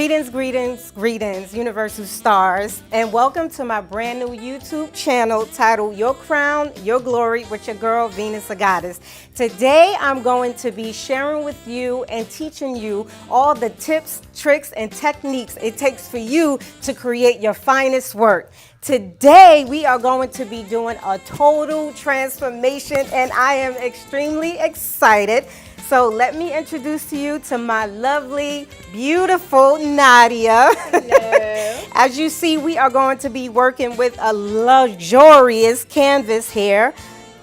Greetings, Universal Stars, and welcome to my brand new YouTube channel titled Your Crown, Your Glory with your girl, Venus Agoddess. Today, I'm going to be sharing with you and teaching you all the tips, tricks, and techniques it takes for you to create your finest work. Today, we are going to be doing a total transformation, and I am extremely excited. So let me introduce to you to my lovely, beautiful Nadia. Hello. As you see, we are going to be working with a luxurious canvas here.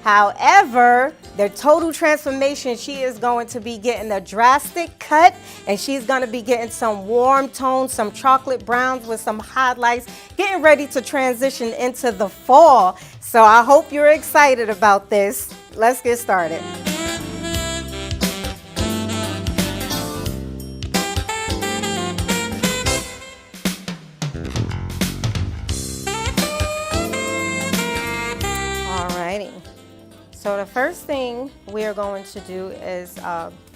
However, the total transformation, she is going to be getting a drastic cut, and she's going to be getting some warm tones, some chocolate browns with some highlights, getting ready to transition into the fall. So I hope you're excited about this. Let's get started. So the first thing we are going to do is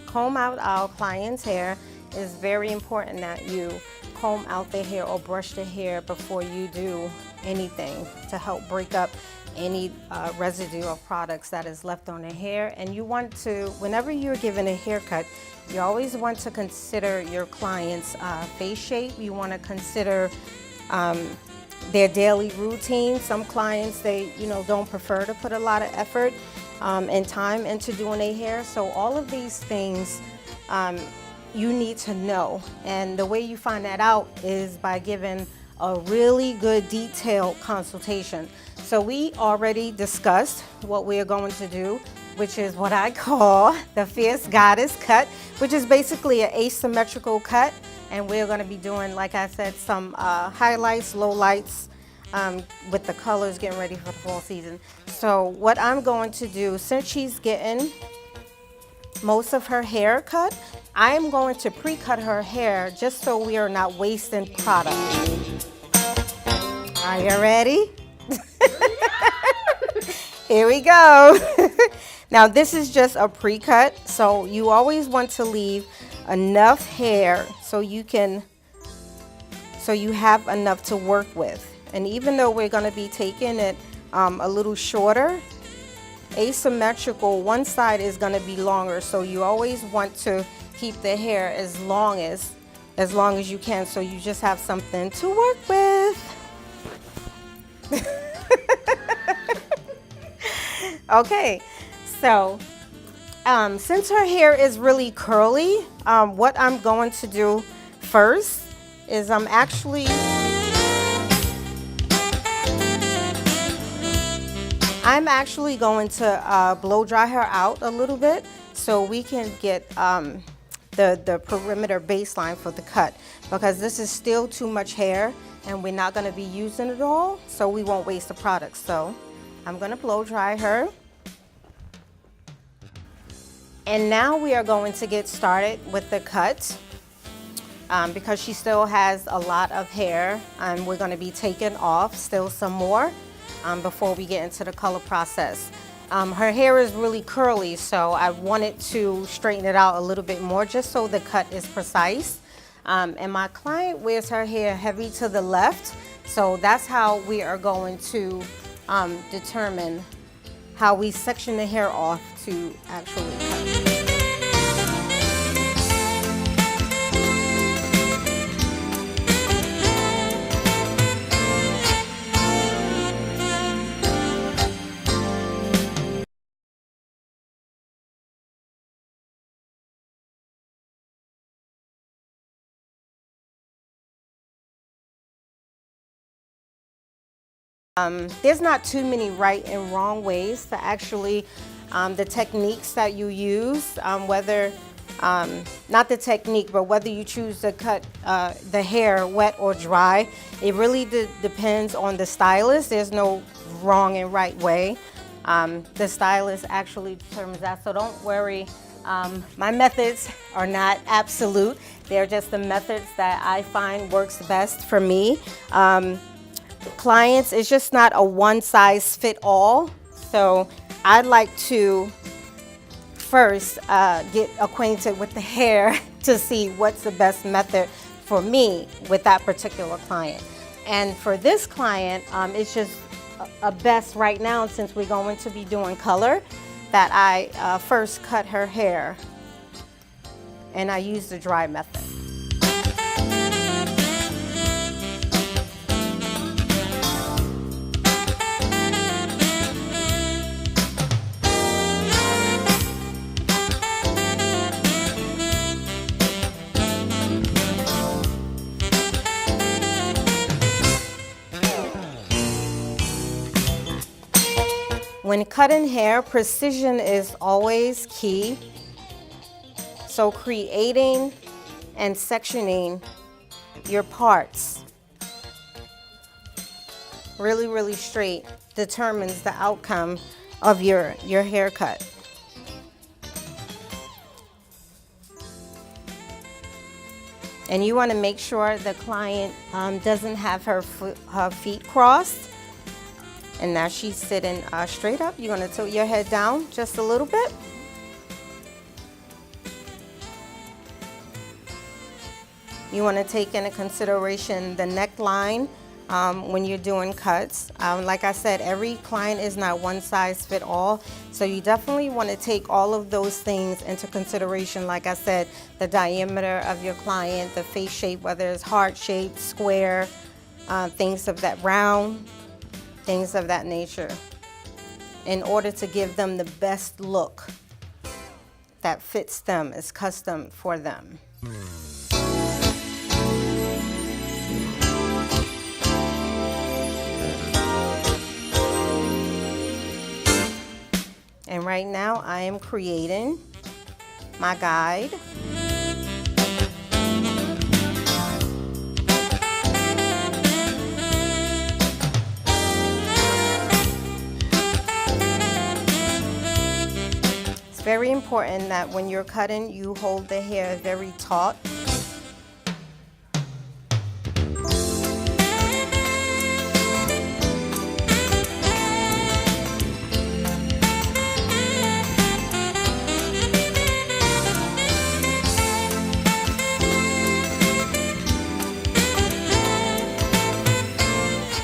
comb out our client's hair. It's very important that you comb out their hair or brush their hair before you do anything to help break up any residue of products that is left on their hair. And you want to, whenever you're giving a haircut, you always want to consider your client's face shape. You want to consider their daily routine. Some clients, they don't prefer to put a lot of effort and time into doing their hair. So all of these things you need to know. And the way you find that out is by giving a really good detailed consultation. So we already discussed what we are going to do, which is what I call the Fierce Goddess cut, which is basically an asymmetrical cut. And we're going to be doing, like I said, some highlights, lowlights with the colors, getting ready for the fall season. So what I'm going to do, since she's getting most of her hair cut, I'm going to pre-cut her hair just so we are not wasting product. Are you ready? Here we go. Now this is just a pre-cut, so you always want to leave enough hair so you have enough to work with. And even though we're going to be taking it a little shorter, asymmetrical, one side is going to be longer, so you always want to keep the hair as long as you can, so you just have something to work with. Okay, so since her hair is really curly, what I'm going to do first is I'm actually going to blow dry her out a little bit so we can get the perimeter baseline for the cut, because this is still too much hair and we're not going to be using it all, so we won't waste the product. So I'm going to blow dry her. And now we are going to get started with the cut because she still has a lot of hair, and we're going to be taking off still some more before we get into the color process. Her hair is really curly, so I wanted to straighten it out a little bit more just so the cut is precise. And my client wears her hair heavy to the left, so that's how we are going to determine how we section the hair off to actually cut. There's not too many right and wrong ways to actually, the techniques that you use, whether, not the technique, but whether you choose to cut the hair wet or dry, it really depends on the stylist. There's no wrong and right way. The stylist actually determines that, so don't worry. My methods are not absolute. They're just the methods that I find works best for me. Clients, it's just not a one size fit all. So I'd like to first get acquainted with the hair to see what's the best method for me with that particular client. And for this client, it's just a best right now, since we're going to be doing color, that I first cut her hair and I use the dry method. When cutting hair, precision is always key. So creating and sectioning your parts really straight determines the outcome of your haircut. And you want to make sure the client doesn't have her feet crossed. And now she's sitting straight up. You're going to tilt your head down just a little bit. You want to take into consideration the neckline when you're doing cuts. Like I said, every client is not one size fit all. So you definitely want to take all of those things into consideration. Like I said, the diameter of your client, the face shape, whether it's heart shaped, square, things of that round, things of that nature, in order to give them the best look that fits them, is custom for them. And right now I am creating my guide. Very important that when you're cutting, you hold the hair very taut.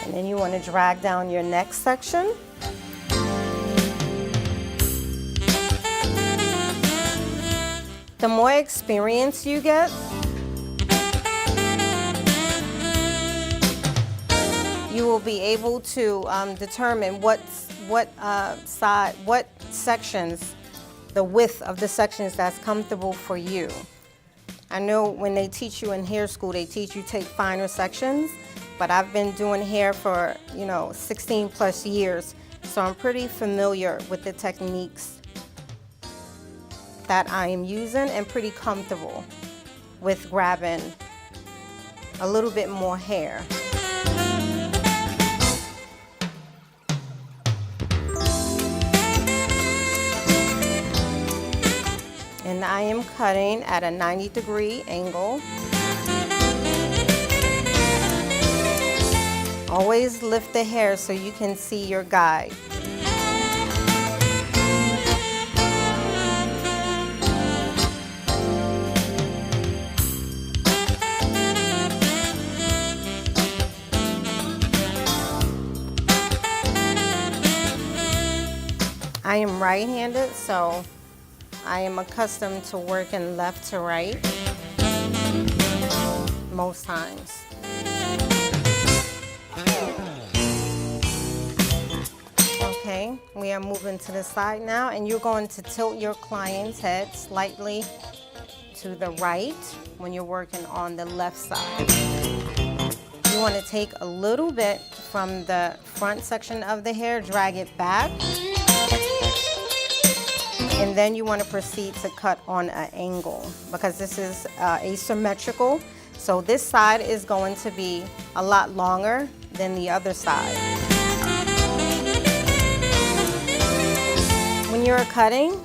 And then you want to drag down your neck section. The more experience you get, you will be able to determine what sections, the width of the sections that's comfortable for you. I know when they teach you in hair school, they teach you take finer sections, but I've been doing hair for 16 plus years, so I'm pretty familiar with the techniques that I am using and pretty comfortable with grabbing a little bit more hair. And I am cutting at a 90-degree angle. Always lift the hair so you can see your guide. I am right-handed, so I am accustomed to working left to right most times. Okay, we are moving to the side now, and you're going to tilt your client's head slightly to the right when you're working on the left side. You want to take a little bit from the front section of the hair, drag it back. And then you want to proceed to cut on an angle, because this is asymmetrical. So this side is going to be a lot longer than the other side. When you're cutting,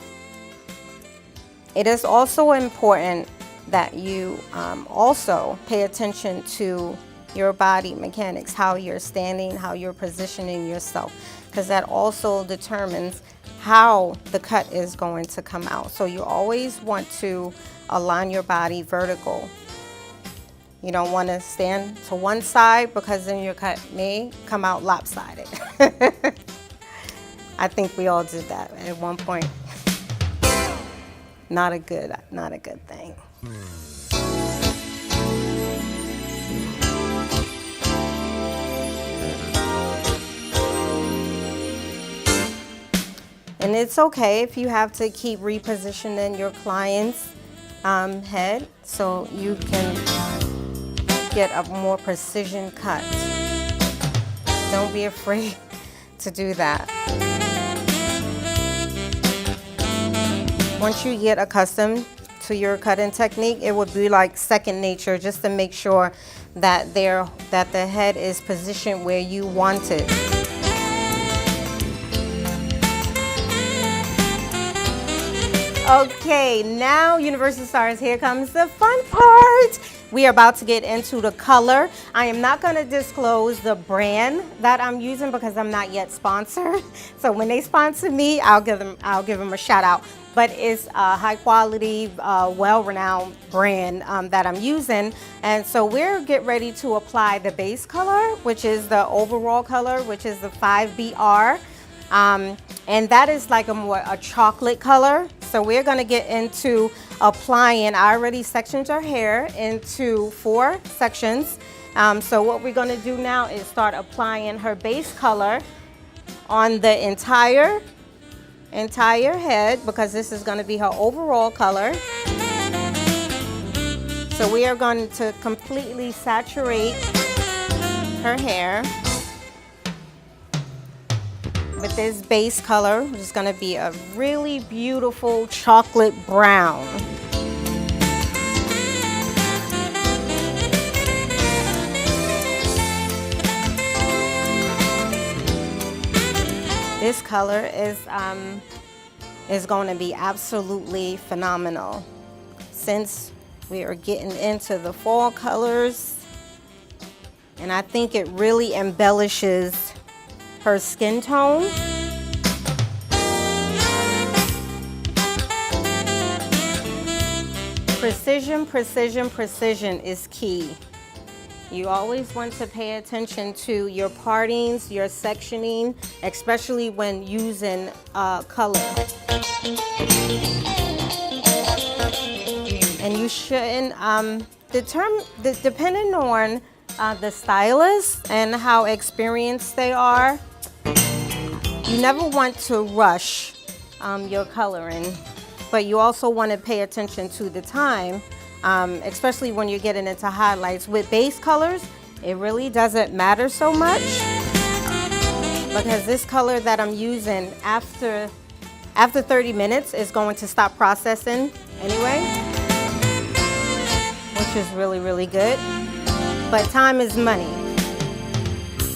it is also important that you also pay attention to your body mechanics, how you're standing, how you're positioning yourself, because that also determines how the cut is going to come out. So you always want to align your body vertical You don't want to stand to one side because then your cut may come out lopsided. I think we all did that at one point. Not a good thing. And it's okay if you have to keep repositioning your client's head so you can get a more precision cut. Don't be afraid to do that. Once you get accustomed to your cutting technique, it would be like second nature, just to make sure that the head is positioned where you want it. Okay, now Universal Stars, here comes the fun part. We are about to get into the color. I am not going to disclose the brand that I'm using because I'm not yet sponsored. So when they sponsor me, I'll give them a shout out. But it's a high quality, well-renowned brand that I'm using. And so we're getting ready to apply the base color, which is the overall color, which is the 5BR. And that is like a chocolate color. So we're going to get into applying. I already sectioned her hair into 4 sections. So what we're going to do now is start applying her base color on the entire head, because this is going to be her overall color. So we are going to completely saturate her hair with this base color, which is going to be a really beautiful chocolate brown. This color is going to be absolutely phenomenal. Since we are getting into the fall colors, and I think it really embellishes her skin tone. Precision, precision, precision is key. You always want to pay attention to your partings, your sectioning, especially when using color. And you shouldn't, depending on the stylist and how experienced they are, you never want to rush your coloring, but you also want to pay attention to the time, especially when you're getting into highlights. With base colors, it really doesn't matter so much, because this color that I'm using after 30 minutes is going to stop processing anyway, which is really, really good. But time is money.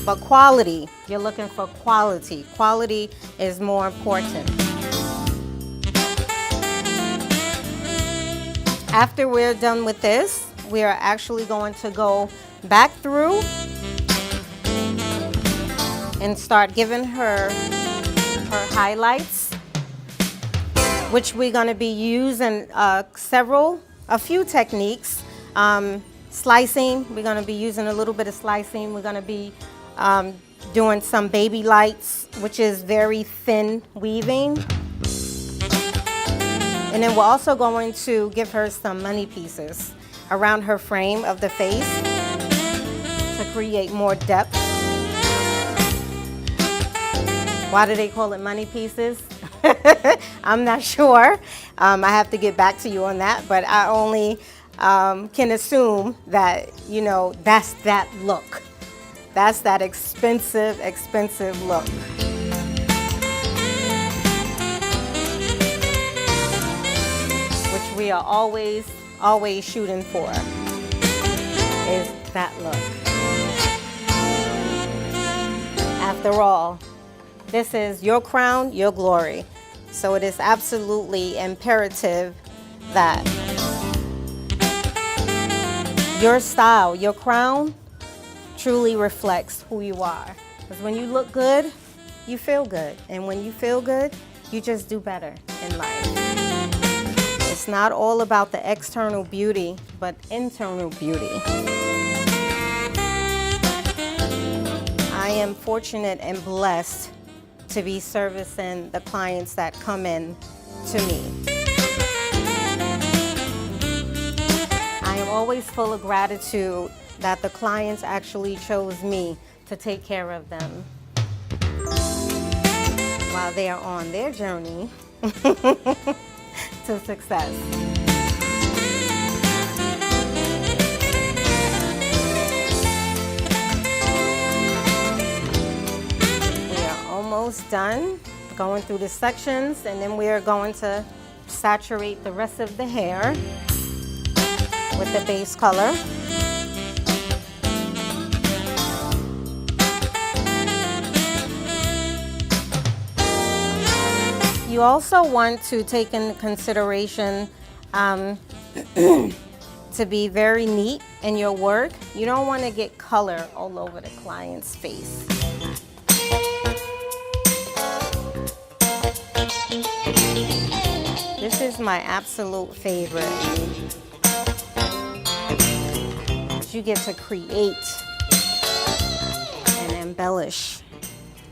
But quality, you're looking for quality. Quality is more important. After we're done with this, we are actually going to go back through and start giving her highlights, which we're going to be using a few techniques. Slicing, we're going to be using a little bit of slicing. We're going to be doing some baby lights, which is very thin weaving. And then we're also going to give her some money pieces around her frame of the face to create more depth. Why do they call it money pieces? I'm not sure. I have to get back to you on that, but I only can assume that, you know, that's that look. That's that expensive look. Which we are always shooting for, is that look. After all, this is your crown, your glory. So it is absolutely imperative that your style, your crown, truly reflects who you are. Because when you look good, you feel good. And when you feel good, you just do better in life. It's It's not all about the external beauty, but internal beauty. I am fortunate and blessed to be servicing the clients that come in to me. I am always full of gratitude that the clients actually chose me to take care of them while they are on their journey to success. We are almost done going through the sections, and then we are going to saturate the rest of the hair with the base color. You also want to take into consideration to be very neat in your work. You don't want to get color all over the client's face. This is my absolute favorite. You get to create and embellish.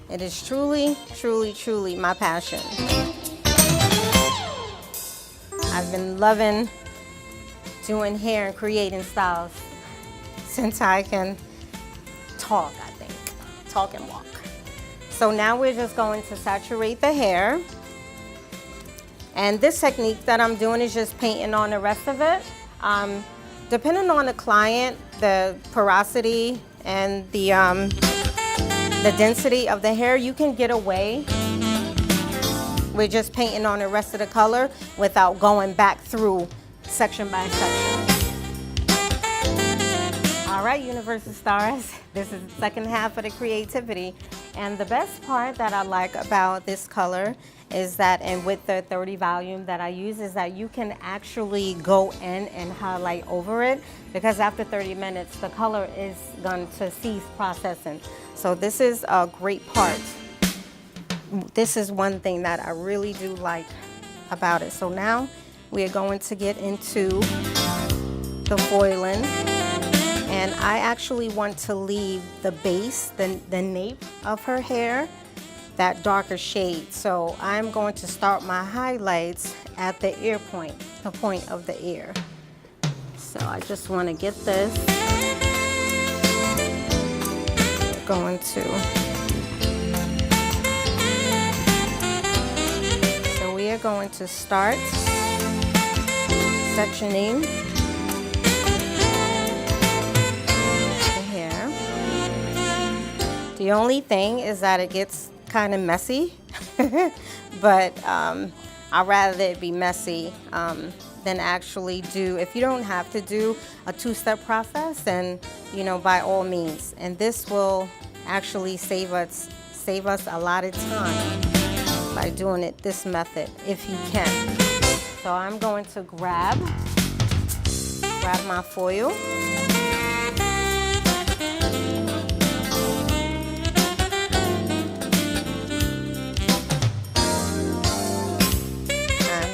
It is truly, truly, truly my passion. I've been loving doing hair and creating styles since I can talk, I think. Talk and walk. So now we're just going to saturate the hair. And this technique that I'm doing is just painting on the rest of it. Depending on the client, the porosity and the density of the hair, you can get away with just painting on the rest of the color without going back through section by section. All right, Universal Stars, this is the second half of the creativity. And the best part that I like about this color is that, and with the 30 volume that I use, is that you can actually go in and highlight over it, because after 30 minutes, the color is going to cease processing. So this is a great part. This is one thing that I really do like about it. So now we are going to get into the foiling. And I actually want to leave the base, the nape of her hair, that darker shade. So I'm going to start my highlights at the ear point, the point of the ear. So I just want to get this. We're going to. So we are going to start sectioning the hair. The only thing is that it gets kind of messy, but I'd rather it be messy than actually do. If you don't have to do a two-step process, then by all means. And this will actually save us a lot of time by doing it this method, if you can. So I'm going to grab my foil.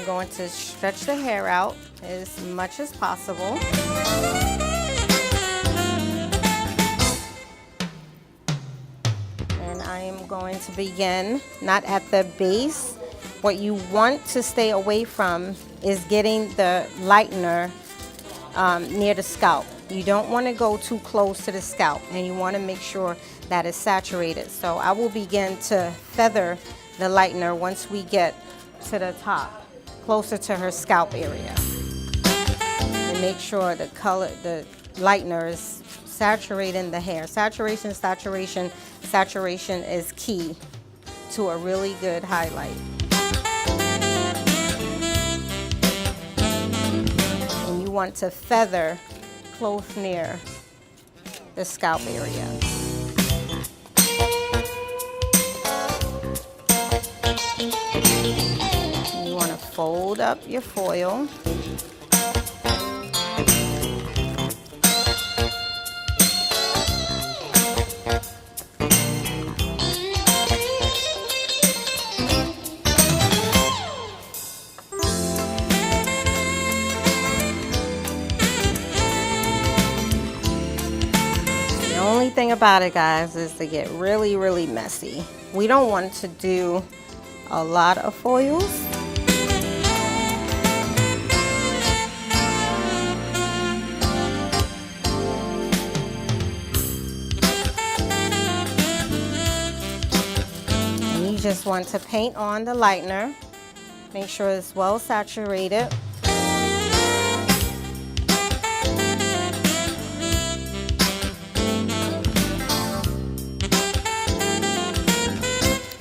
Going to stretch the hair out as much as possible. And I am going to begin not at the base. What you want to stay away from is getting the lightener near the scalp. You don't want to go too close to the scalp, and you want to make sure that it's saturated. So I will begin to feather the lightener once we get to the top, closer to her scalp area, and make sure the lightener is saturating the hair. Saturation is key to a really good highlight. And you want to feather close near the scalp area. Fold up your foil. only thing about it, guys, is to get really, really messy. We don't want to do a lot of foils. And you just want to paint on the lightener. Make sure it's well saturated.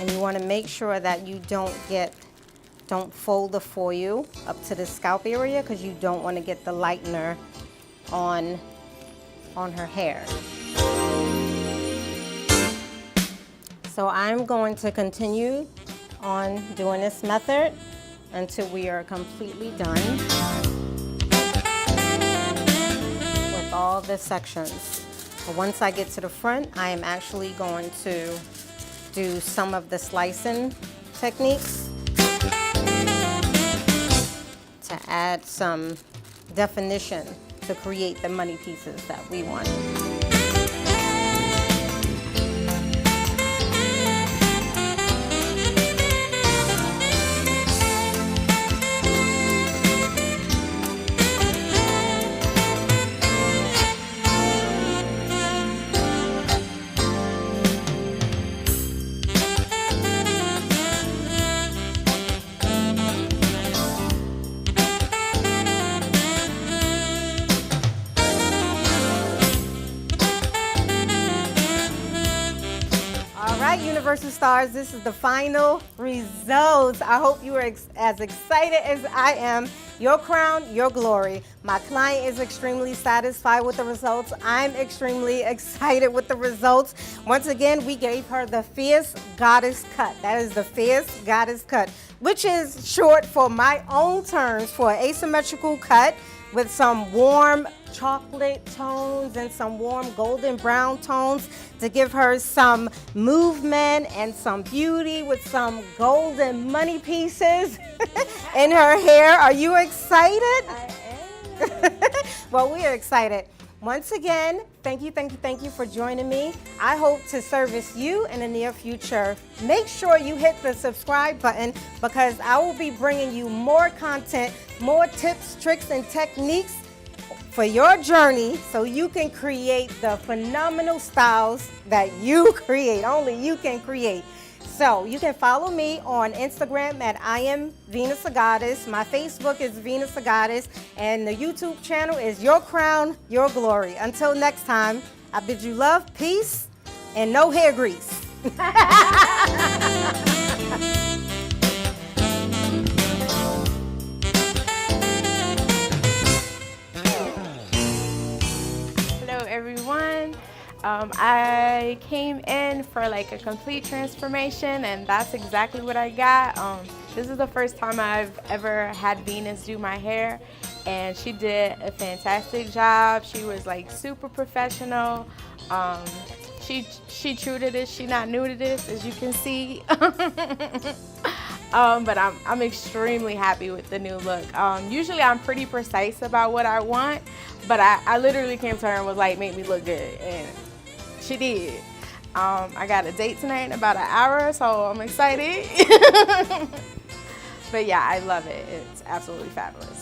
You want to make sure that you don't fold the foil up to the scalp area, because you don't want to get the lightener on her hair. So I'm going to continue on doing this method until we are completely done with all the sections. But once I get to the front, I am actually going to do some of the slicing techniques to add some definition to create the money pieces that we want. Universal Stars, this is the final results. I hope you are as excited as I am. Your crown, your glory. My client is extremely satisfied with the results. I'm extremely excited with the results. Once again, we gave her the Fierce Goddess cut. That is the Fierce Goddess cut, which is short for my own terms for an asymmetrical cut with some warm chocolate tones and some warm golden brown tones to give her some movement and some beauty with some golden money pieces in her hair. Are you excited? I am. Well, we are excited. Once again, thank you for joining me. I hope to service you in the near future. Make sure you hit the subscribe button, because I will be bringing you more content, more tips, tricks, and techniques for your journey, so you can create the phenomenal styles that you create, only you can create. So you can follow me on Instagram at I am Venus Agoddess. My Facebook is Venus Agoddess, and the YouTube channel is Your Crown, Your Glory. Until next time, I bid you love, peace, and no hair grease. Everyone, I came in for like a complete transformation, and that's exactly what I got. This is the first time I've ever had Venus do my hair, and she did a fantastic job. She was like super professional. She true to this, she not new to this, as you can see. But I'm extremely happy with the new look. Usually I'm pretty precise about what I want, but I literally came to her and was like, make me look good, and she did. I got a date tonight in about an hour, so I'm excited. But yeah, I love it. It's absolutely fabulous.